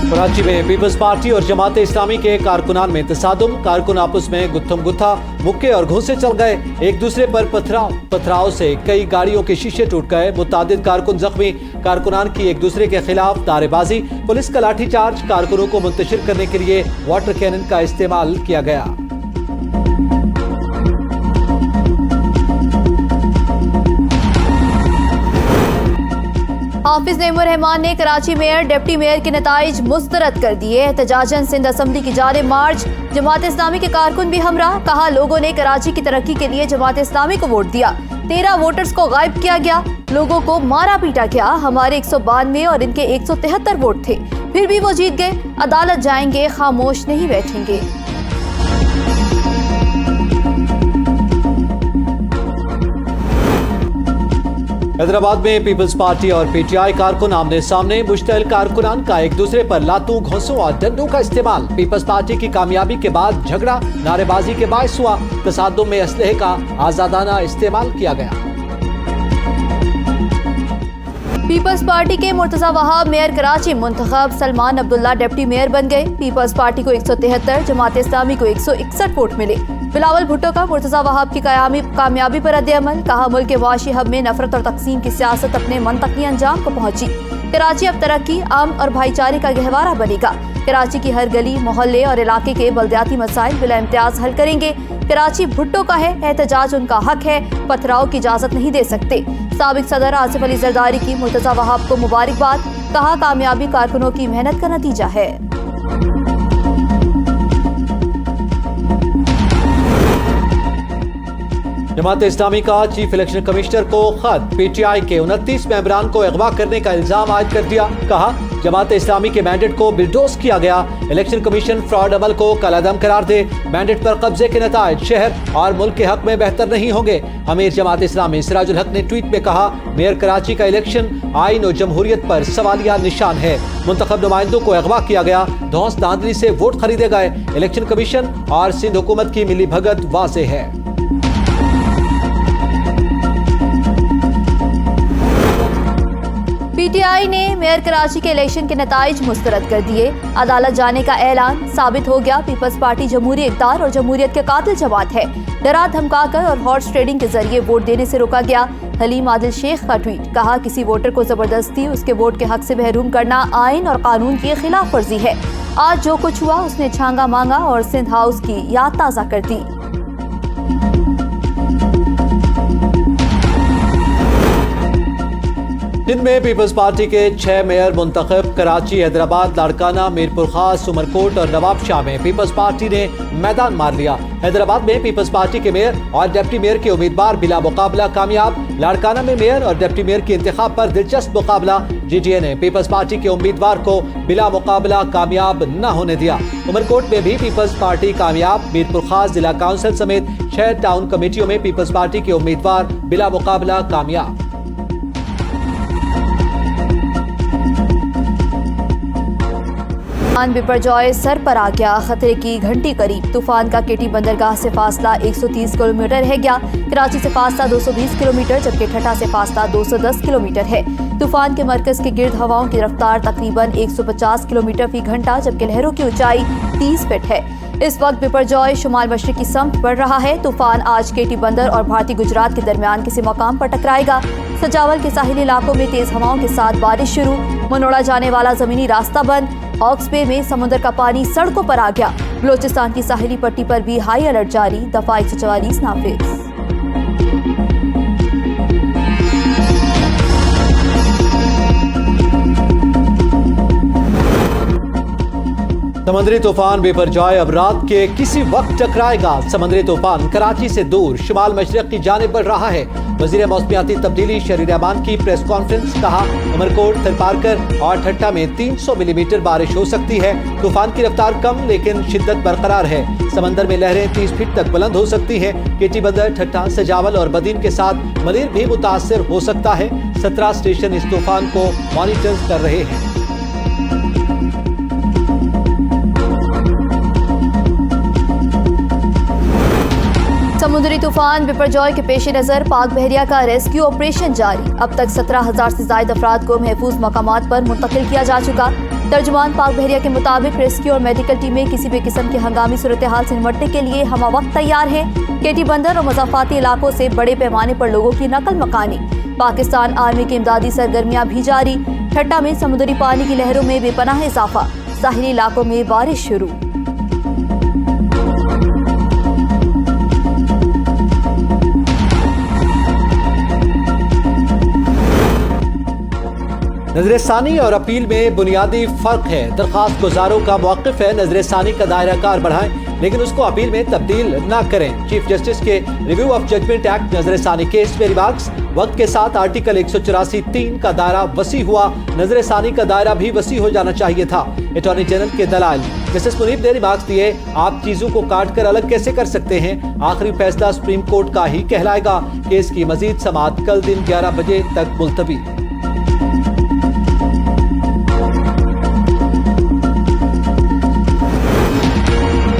कराची में peoples party और जमात इस्लामी के कारकुनान में तसादुम, कारकुन आपस में गुत्थम गुत्था, मुक्के और घूंसे चल गए। एक दूसरे पर पथराव से कई गाड़ियों के शीशे टूट गए। मुतादिद कारकुन जख्मी। कारकुनान की एक दूसरे के खिलाफ नारेबाजी, पुलिस का लाठीचार्ज। कारकुनों को मुंतशिर करने के लिए वाटर कैनन का इस्तेमाल किया गया। हाफिज नईमुर रहमान ने कराची मेयर डिप्टी मेयर के नताइज मुस्तरद कर दिए। एहतजाजन सिंध असम्बली की जानिब मार्च, जमात इस्लामी के कारकुन भी हमरा। कहा, लोगों ने कराची की तरक्की के लिए जमात इस्लामी को वोट दिया। 13 वोटर्स को गायब किया गया, लोगों को मारा पीटा गया। हमारे 192 और इनके 173 वोट थे, फिर भी वो जीत गए। अदालत जाएंगे, खामोश नहीं बैठेंगे। हैदराबाद में पीपल्स पार्टी और पीटीआई कारकुन आमने सामने। मुश्तल कारकुनान का एक दूसरे पर लातों, घोंसों और डंडों का इस्तेमाल। पीपल्स पार्टी की कामयाबी के बाद झगड़ा नारेबाजी के बायस हुआ। तसादुम में असलहे का आजादाना इस्तेमाल किया गया। पीपल्स पार्टी के मुर्तजा वहाब मेयर कराची मुंतखब, सलमान अब्दुल्ला डिप्टी मेयर बन गए। पीपल्स पार्टी को 173, जमात इस्लामी को 161 वोट मिले। बिलावल भुट्टो का मुर्तजा वहाब की कामयाबी पर रद्द-ए-अमल। कहा, मुल्क के वाशी हब में नफरत और तकसीम की सियासत अपने मनतकी अंजाम को पहुंची। कराची अब तरक्की, अमन और भाईचारे का गहवारा बनेगा। कराची की हर गली, मोहल्ले और इलाके के बल्दियाती मसाइल बिला इम्तियाज हल करेंगे। कराची भुट्टो का है, एहतजाज उनका हक है, पथराव की इजाजत नहीं दे सकते। साबिक सदर आसिफ अली जरदारी की मुर्तजा वहाब को मुबारकबाद। कहा, कामयाबी कारकुनों की मेहनत का नतीजा है। जमात इस्लामी का चीफ इलेक्शन कमिश्नर को खत। पीटीआई के 29 मेंबरान को अगवा करने का इल्जाम आयद कर दिया। कहा, जमात इस्लामी के मैंडेट को बिल्डोज किया गया। इलेक्शन कमीशन फ्रॉड अमल को कलादम करार दे। मैंडेट पर कब्जे के नताइज शहर और मुल्क के हक में बेहतर नहीं होंगे। अमीर जमात इस्लामी सिराजुल हक ने ट्वीट में कहा, मेयर कराची का इलेक्शन आइन और जमहूरियत पर सवालिया निशान है। मुंतखब नुमाइंदों को अगवा किया गया। धौंस धांधली से वोट खरीदे गए। इलेक्शन कमीशन और सिंध हुकूमत की मिली भगत वाज़ेह है। पीटीआई ने मेयर कराची के इलेक्शन के नताइज मुस्तरद कर दिए। अदालत जाने का ऐलान। साबित हो गया, पीपल्स पार्टी जमहूरी इक़्तिदार और जमहूरियत के कातिल जमात है। डरा धमकाकर और हॉर्स ट्रेडिंग के जरिए वोट देने से रोका गया। हलीम आदिल शेख का ट्वीट। कहा, किसी वोटर को जबरदस्ती उसके वोट के हक से महरूम करना आइन और कानून की खिलाफ वर्जी है। आज जो कुछ हुआ उसने छांगा मांगा और सिंध हाउस की याद ताज़ा कर दी। सिंध में पीपल्स पार्टी के 6 मेयर मुंतखब। कराची, हैदराबाद, लाड़काना, मीरपुर खास, उमरकोट और नवाबशाह में पीपल्स पार्टी ने मैदान मार लिया। हैदराबाद में पीपल्स पार्टी के मेयर और डिप्टी मेयर के उम्मीदवार बिला मुकाबला कामयाब। लाड़काना में मेयर और डिप्टी मेयर के इंतखाब पर दिलचस्प मुकाबला। जीटीए ने पीपल्स पार्टी के उम्मीदवार को बिला मुकाबला कामयाब न होने दिया। उमरकोट में भी पीपल्स पार्टी कामयाब। मीरपुर खास जिला काउंसिल समेत 6 टाउन कमेटियों में पीपल्स पार्टी के उम्मीदवार बिला मुकाबला कामयाब। तूफान बिपरजॉय सर पर आ गया। खतरे की घंटी करीब। तूफान का केटी बंदरगाह से फासला 130 किलोमीटर रह गया। कराची से फासला 220 किलोमीटर, जबकि ठट्टा से फासला 210 किलोमीटर है। तूफान के मरकज के गिर्द हवाओं की रफ्तार तकरीबन 150 किलोमीटर फी घंटा, जबकि लहरों की ऊंचाई 30 फीट है। इस वक्त बिपरजॉय शुमाल मशरकी समत बढ़ रहा है। तूफान आज केटी बंदर और भारतीय गुजरात के दरमियान किसी मकाम पर टकराएगा। सजावल के साहिली इलाकों में तेज हवाओं के साथ बारिश शुरू। मनोड़ा जाने वाला जमीनी रास्ता बंद। हॉक्स बे में समुद्र का पानी सड़कों पर आ गया। बलोचिस्तान की साहिली पट्टी पर भी हाई अलर्ट जारी। दफा 144 नाफिज। समुद्री तूफान बिपरजॉय अब रात के किसी वक्त टकराएगा। समुद्री तूफान कराची से दूर शुमाल मशरक की जानिब बढ़ रहा है। वजीर मौसमियाती तब्दीली शरीर रहमान की प्रेस कॉन्फ्रेंस। कहा, उमरकोट, थरपारकर और ठट्टा में 300 मिलीमीटर बारिश हो सकती है। तूफान की रफ्तार कम लेकिन शिद्दत बरकरार है। समंदर में लहरें 30 फीट तक बुलंद हो सकती हैं। केटी बंदर, ठट्टा, सजावल और बदीन के साथ मलीर भी मुतासर हो सकता है। 17 स्टेशन इस तूफान को मॉनिटर कर रहे हैं। समुद्री तूफान बिपरजॉय के पेश नजर पाक बहरिया का रेस्क्यू ऑपरेशन जारी। अब तक 17,000 से ज्यादा अफराद को महफूज मकामात पर मुंतकिल किया जा चुका। तर्जुमान पाक बहरिया के मुताबिक रेस्क्यू और मेडिकल टीमें किसी भी किस्म की हंगामी सूरत हाल से निपटने के लिए हम वक्त तैयार हैं। केटी बंदर और मज़ाफ़ाती इलाकों से बड़े पैमाने पर लोगों की नकल मकानी। पाकिस्तान आर्मी की इमदादी सरगर्मियां भी जारी। ठट्टा में समुद्री पानी की लहरों में बेपनाह इजाफा। साहिली इलाकों में बारिश शुरू। नजरसानी और अपील में बुनियादी फर्क है। दरखास्त गुजारों का मौक़िफ़ है नजरसानी का दायरा कार बढ़ाएं, लेकिन उसको अपील में तब्दील न करें। चीफ जस्टिस के रिव्यू ऑफ जजमेंट एक्ट नजरसानी केस में रिमार्क्स। वक्त के साथ आर्टिकल 184(3) का दायरा वसी हुआ, नजरसानी का दायरा भी वसी हो जाना चाहिए था। अटॉर्नी जनरल के दलाल मिसेस मुनीब ने रिमार्क्स दिए, आप चीजों को काट कर अलग कैसे कर सकते हैं? आखिरी फैसला सुप्रीम कोर्ट का ही कहलाएगा। केस की मजीद समाअत कल दिन 11 बजे तक मुलतवी।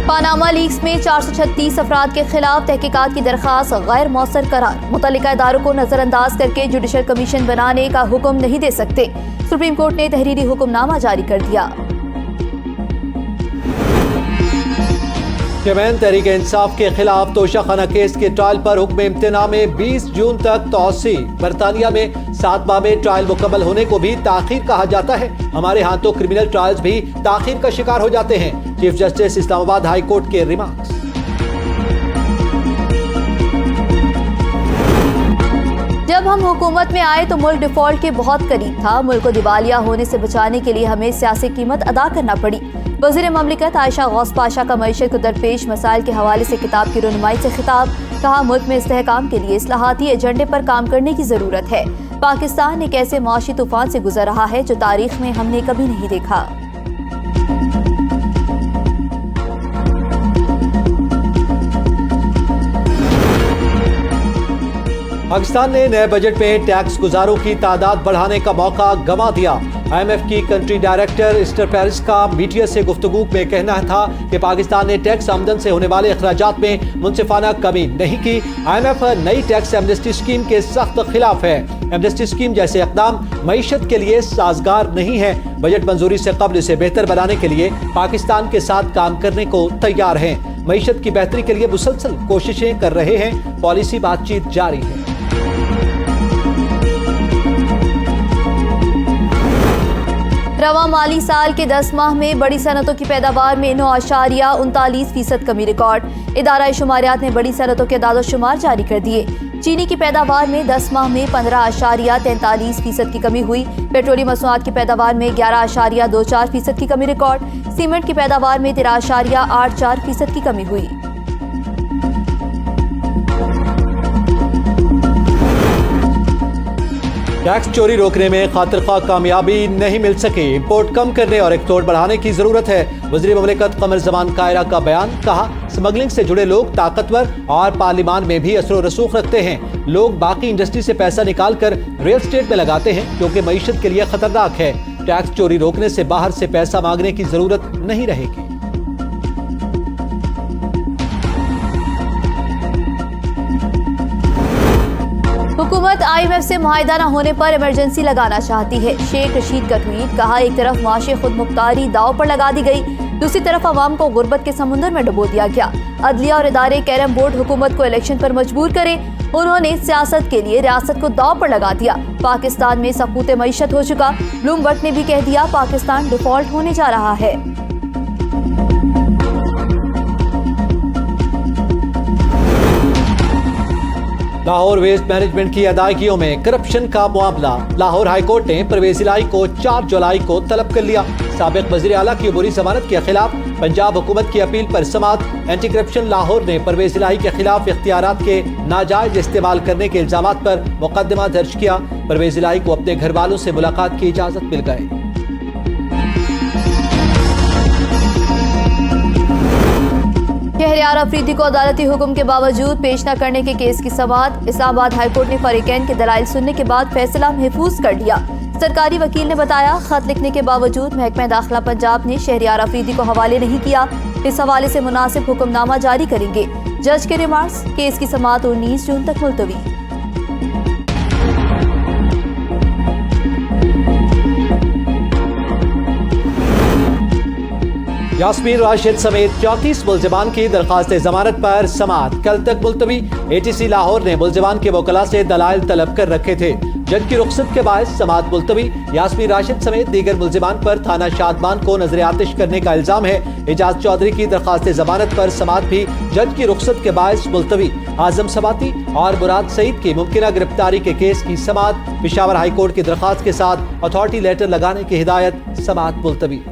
पानामा लीक्स में 436 अफराद के खिलाफ तहकीकात की दरखास्त गैर मौसर करार। मुतल्लिका इदारों को नजरअंदाज करके जुडिशल कमीशन बनाने का हुक्म नहीं दे सकते। सुप्रीम कोर्ट ने तहरीरी हुक्मनामा जारी कर दिया। चेयरमैन तहरीक इंसाफ के खिलाफ तोशाखाना केस के ट्रायल पर हुक्म इम्तना में 20 जून तक तौसी। बरतानिया में 7 माह में ट्रायल मुकम्मल होने को भी ताखीर कहा जाता है। हमारे यहाँ तो क्रिमिनल ट्रायल्स भी ताखीर का शिकार हो जाते हैं। Chief justice Islamabad high court के रिमार्क्स। जब हम हुकूमत में आए तो मुल्क डिफॉल्ट के बहुत करीब था। मुल्क को दिवालिया होने से बचाने के लिए हमें सियासी कीमत अदा करना पड़ी। वज़ीर ममलिकत आयशा गौस पाशा का मईशत को दरपेश मसाइल के हवाले से किताब की रुनुमाई से खिताब। कहा, मुल्क में इस्तेहकाम के लिए इस्लाहाती एजेंडे पर काम करने की जरूरत है। पाकिस्तान एक ऐसे माशी तूफान से गुजर रहा है जो तारीख में हमने कभी नहीं देखा। पाकिस्तान ने नए बजट में टैक्स गुजारों की तादाद बढ़ाने का मौका गंवा दिया। IMF की कंट्री डायरेक्टर इस्टर पेरिस का मीडिया से गुफ्तगू में कहना था कि पाकिस्तान ने टैक्स आमदन से होने वाले अखराजात में मुनसिफाना कमी नहीं की। IMF नई टैक्स एमनेस्टी स्कीम के सख्त खिलाफ है। एमनेस्टी स्कीम जैसे इक़दाम मईशत के लिए साजगार नहीं है। बजट मंजूरी से कब्ल इसे बेहतर बनाने के लिए पाकिस्तान के साथ काम करने को तैयार हैं। मईशत की बेहतरी के लिए मुसलसल कोशिशें कर रहे हैं। पॉलिसी बातचीत जारी है। रवा माली साल के 10 माह में बड़ी सनतों की पैदावार में 9.39% कमी रिकॉर्ड। इदारा शुमारियात ने बड़ी सनतों के दादोशुमार जारी कर दिए। चीनी की पैदावार में 10 माह में 15.43% की कमी हुई। पेट्रोलियम मसनूआत की पैदावार में 11.24% की कमी रिकॉर्ड। सीमेंट की पैदावार में 13.84% की कमी हुई। टैक्स चोरी रोकने में खातिरख्वाह कामयाबी नहीं मिल सके। इंपोर्ट कम करने और एक्सपोर्ट बढ़ाने की जरूरत है। वज़ीर ममलिकत कमर ज़मान कायरा का बयान। कहा, स्मगलिंग से जुड़े लोग ताकतवर और पार्लिमान में भी असर रसूख रखते हैं। लोग बाकी इंडस्ट्री से पैसा निकाल कर रियल एस्टेट में लगाते हैं, क्योंकि मईशत के लिए खतरनाक है। टैक्स चोरी रोकने से बाहर से पैसा मांगने की जरूरत नहीं रहेगी। हुकूमत IMF से मुआहिदा न होने पर इमरजेंसी लगाना चाहती है। शेख रशीद का ट्वीट। कहा, एक तरफ माशी खुद मुख्तारी दाव पर लगा दी गई, दूसरी तरफ अवाम को गुर्बत के समुंदर में डुबो दिया गया। अदलिया और इदारे कैरम बोर्ड हुकूमत को इलेक्शन पर मजबूर करें। उन्होंने सियासत के लिए रियासत को दाव पर लगा दिया। पाकिस्तान में सकूत मईशत हो चुका। ब्लूमबर्ग ने भी कह दिया, पाकिस्तान डिफॉल्ट होने जा रहा है। लाहौर वेस्ट मैनेजमेंट की अदायगियों में करप्शन का मामला। लाहौर हाईकोर्ट ने परवेज इलाही को 4 जुलाई को तलब कर लिया। साबिक वज़ीर आला की अबूरी जमानत के खिलाफ पंजाब हुकूमत की अपील पर समाअत। एंटी करप्शन लाहौर ने परवेज इलाही के खिलाफ इख्तियारात के नाजायज इस्तेमाल करने के इल्जामात पर मुकदमा दर्ज किया। परवेज इलाही को अपने घर वालों से मुलाकात की इजाजत मिल गई। शहरयार अफरीदी को अदालती हुक्म के बावजूद पेश न करने के केस की समाअत। इस्लामाबाद हाईकोर्ट ने फरीकैन के दलाइल सुनने के बाद फैसला महफूज कर लिया। सरकारी वकील ने बताया, खत लिखने के बावजूद महकमा दाखिला पंजाब ने शहरयार अफरीदी को हवाले नहीं किया। इस हवाले से मुनासिब हुक्मनामा जारी करेंगे। जज के रिमार्क्स, केस की समाअत 19 जून तक मुलतवी। यास्मीन राशिद समेत 34 मुलजिमान की दरखास्त जमानत पर समाअत कल तक मुलतवी। ATC लाहौर ने मुलजिमान के वकला से दलाइल तलब कर रखे थे। जज की रुख्सत के बायस समाअत मुलतवी। यास्मीन राशिद समेत दीगर मुलजिमान पर थाना शादमान को नजर आतिश करने का इल्जाम है। एजाज चौधरी की दरखास्त जमानत पर समाअत भी जज की रुख्सत के बायस मुलतवी। आजम सबाती और मुराद सईद की मुमकिना गिरफ्तारी के केस की समाअत। पेशावर हाई कोर्ट की दरखास्त के साथ अथॉरिटी लेटर लगाने की हिदायत, समाअत मुलतवी।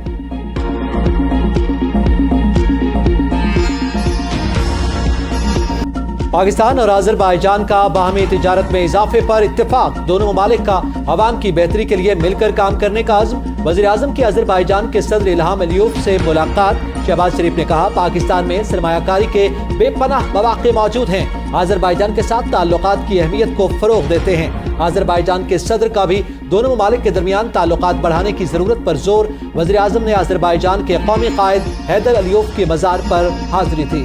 पाकिस्तान और अजरबैजान का बाहमी तिजारत में इजाफे पर इत्तेफाक। दोनों ममालिक का अवाम की बेहतरी के लिए मिलकर काम करने का अज़्म। वज़ीर आज़म की अजरबैजान के सदर इल्हाम अलियूफ से मुलाकात। शहबाज शरीफ ने कहा, पाकिस्तान में सरमायाकारी के बेपनाह मौक़े मौजूद हैं। अजरबैजान के साथ ताल्लुकात की अहमियत को फ़रोग़ देते हैं। अजरबैजान के सदर का भी दोनों ममालिक के दरमियान ताल्लुकात बढ़ाने की ज़रूरत पर जोर। वज़ीर आज़म ने अजरबैजान के कौमी कायद हैदर अलियूफ की मज़ार पर हाज़िरी दी।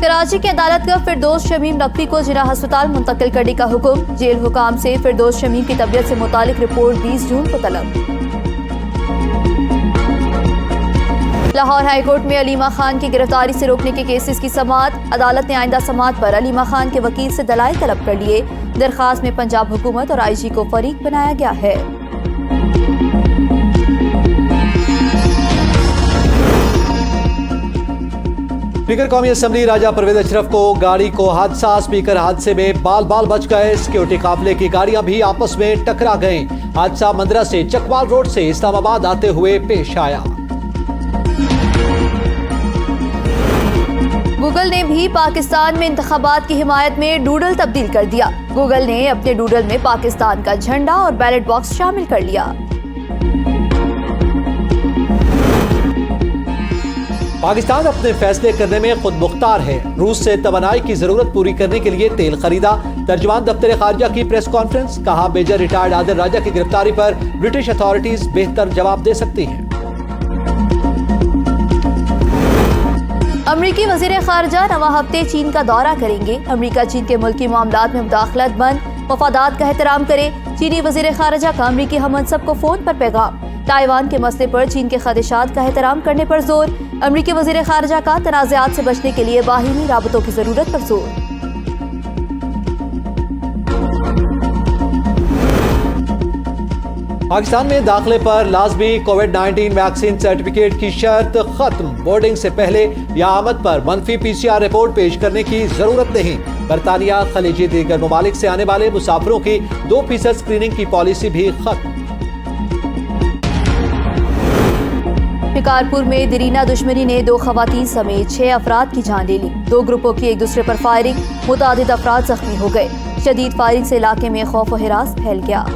कराची की अदालत का फिरदौस शमीम नकवी को जिला अस्पताल मुंतकिल करने का हुक्म। जेल हुकाम से फिरदौस शमीम की तबीयत से मुतालिक रिपोर्ट 20 जून को तलब। लाहौर हाईकोर्ट में अलीमा खान की गिरफ्तारी से रोकने के केसेस की समाअत। अदालत ने आइंदा समाअत पर अलीमा खान के वकील से दलाइल तलब कर लिए। दरखास्त में पंजाब हुकूमत और IG को फरीक बनाया गया है। स्पीकर कौमी असम्बली राजा परवेज अशरफ को गाड़ी को हादसा। स्पीकर हादसे में बाल बाल बच गए। सिक्योरिटी काफिले की गाड़ियां भी आपस में टकरा गईं। हादसा मंदरा से चकवाल रोड से इस्लामाबाद आते हुए पेश आया। गूगल ने भी पाकिस्तान में इंतखाबात की हिमायत में डूडल तब्दील कर दिया। गूगल ने अपने डूडल में पाकिस्तान का झंडा और बैलेट बॉक्स शामिल कर लिया। पाकिस्तान अपने फैसले करने में खुद मुख्तार है। रूस से तवानाई की जरूरत पूरी करने के लिए तेल खरीदा। तर्जुमान दफ्तर खारजा की प्रेस कॉन्फ्रेंस। कहा, मेजर रिटायर्ड आदिल राजा की गिरफ्तारी पर ब्रिटिश अथॉरिटीज बेहतर जवाब दे सकती हैं। अमरीकी वजीर खारजा नवा हफ्ते चीन का दौरा करेंगे। अमरीका चीन के मुल्की मामलात में मुदाखलत बंद, मफादात का एहतराम करे। चीनी वजीर खारजा का अमरीकी हममंसब को फोन पर पैगाम। ताइवान के मसले पर चीन के खदशात का एहतराम करने पर जोर। अमरीकी वजीर खारजा का तनाज़ात से बचने के लिए बाहिमी राबतों की जरूरत पर जोर। पाकिस्तान में दाखिले पर लाजमी कोविड-19 वैक्सीन सर्टिफिकेट की शर्त खत्म। बोर्डिंग से पहले या आमद पर मनफी PCR रिपोर्ट पेश करने की जरूरत नहीं। बरतानिया, खलीजी दीगर ममालिक से आने वाले मुसाफिरों की 2% स्क्रीनिंग की पॉलिसी भी खत्म। शिकारपुर में दरीना दुश्मनी ने 2 खवातीन समेत 6 अफराद की जान ले ली। 2 ग्रुपों की एक दूसरे पर फायरिंग, मुतादिद अफराद जख्मी हो गए। शदीद फायरिंग से इलाके में खौफ और हिरास फैल गया।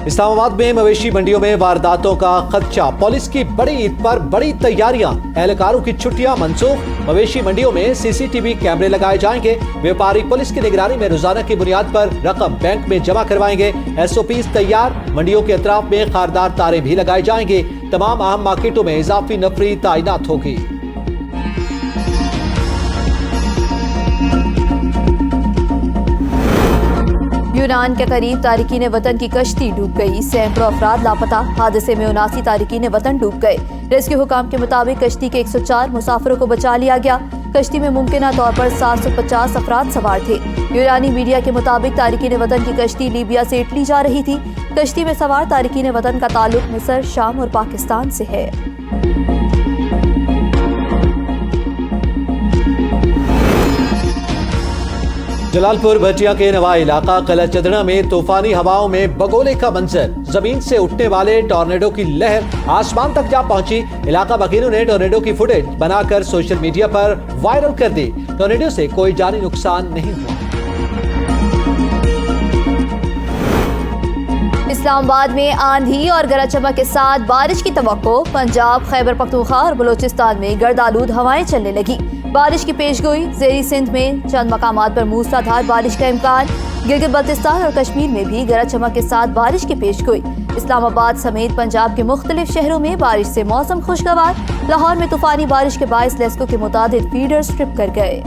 इस्लामाबाद में मवेशी मंडियों में वारदातों का खदशा। पुलिस की बड़ी ईद पर बड़ी तैयारियां। एहलकारों की छुट्टियां मनसूख। मवेशी मंडियों में CCTV कैमरे लगाए जाएंगे। व्यापारी पुलिस की निगरानी में रोजाना की बुनियाद पर रकम बैंक में जमा करवाएंगे। SOPs तैयार। मंडियों के अतराफ में खारदार तारे भी लगाए जाएंगे। तमाम अहम मार्केटों में इजाफी नफरी तैनात होगी। यूनान के करीब तारिकीन वतन की कश्ती डूब गई। सैकड़ों अफराद लापता। हादसे में 79 तारिकीन वतन डूब गए। रेस्क्यू हुकाम के मुताबिक कश्ती के 104 मुसाफिरों को बचा लिया गया। कश्ती में मुमकिन तौर पर 750 अफराद सवार थे। यूनानी मीडिया के मुताबिक तारिकीन वतन की कश्ती लीबिया से इटली जा रही थी। कश्ती में सवार तारिकीन वतन का ताल्लुक मिस्र, शाम और पाकिस्तान से है। जलालपुर भटिया के नवा इलाका कला चदना में तूफानी हवाओं में बगोले का मंजर। जमीन से उठने वाले टॉर्नेडो की लहर आसमान तक जा पहुंची। इलाका वकीलों ने टॉर्नेडो की फुटेज बनाकर सोशल मीडिया पर वायरल कर दी। टॉर्नेडो से कोई जानी नुकसान नहीं हुआ। इस्लामाबाद में आंधी और गरज चमक के साथ बारिश की तवक्को। पंजाब, खैबर पख्तूनख्वा और बलोचिस्तान में गर्दालूद हवाएं चलने लगी। बारिश की पेशगोई। ज़ेरी सिंध में चंद मकामात पर मूसलाधार बारिश का इम्कान। गिलगित बल्तिस्तान और कश्मीर में भी गरज चमक के साथ बारिश की पेशगोई। इस्लामाबाद समेत पंजाब के मुख्तलिफ शहरों में बारिश से मौसम खुशगवार। लाहौर में तूफानी बारिश के बायस लेस्को के मुताबिक फीडर्स ट्रिप कर गए।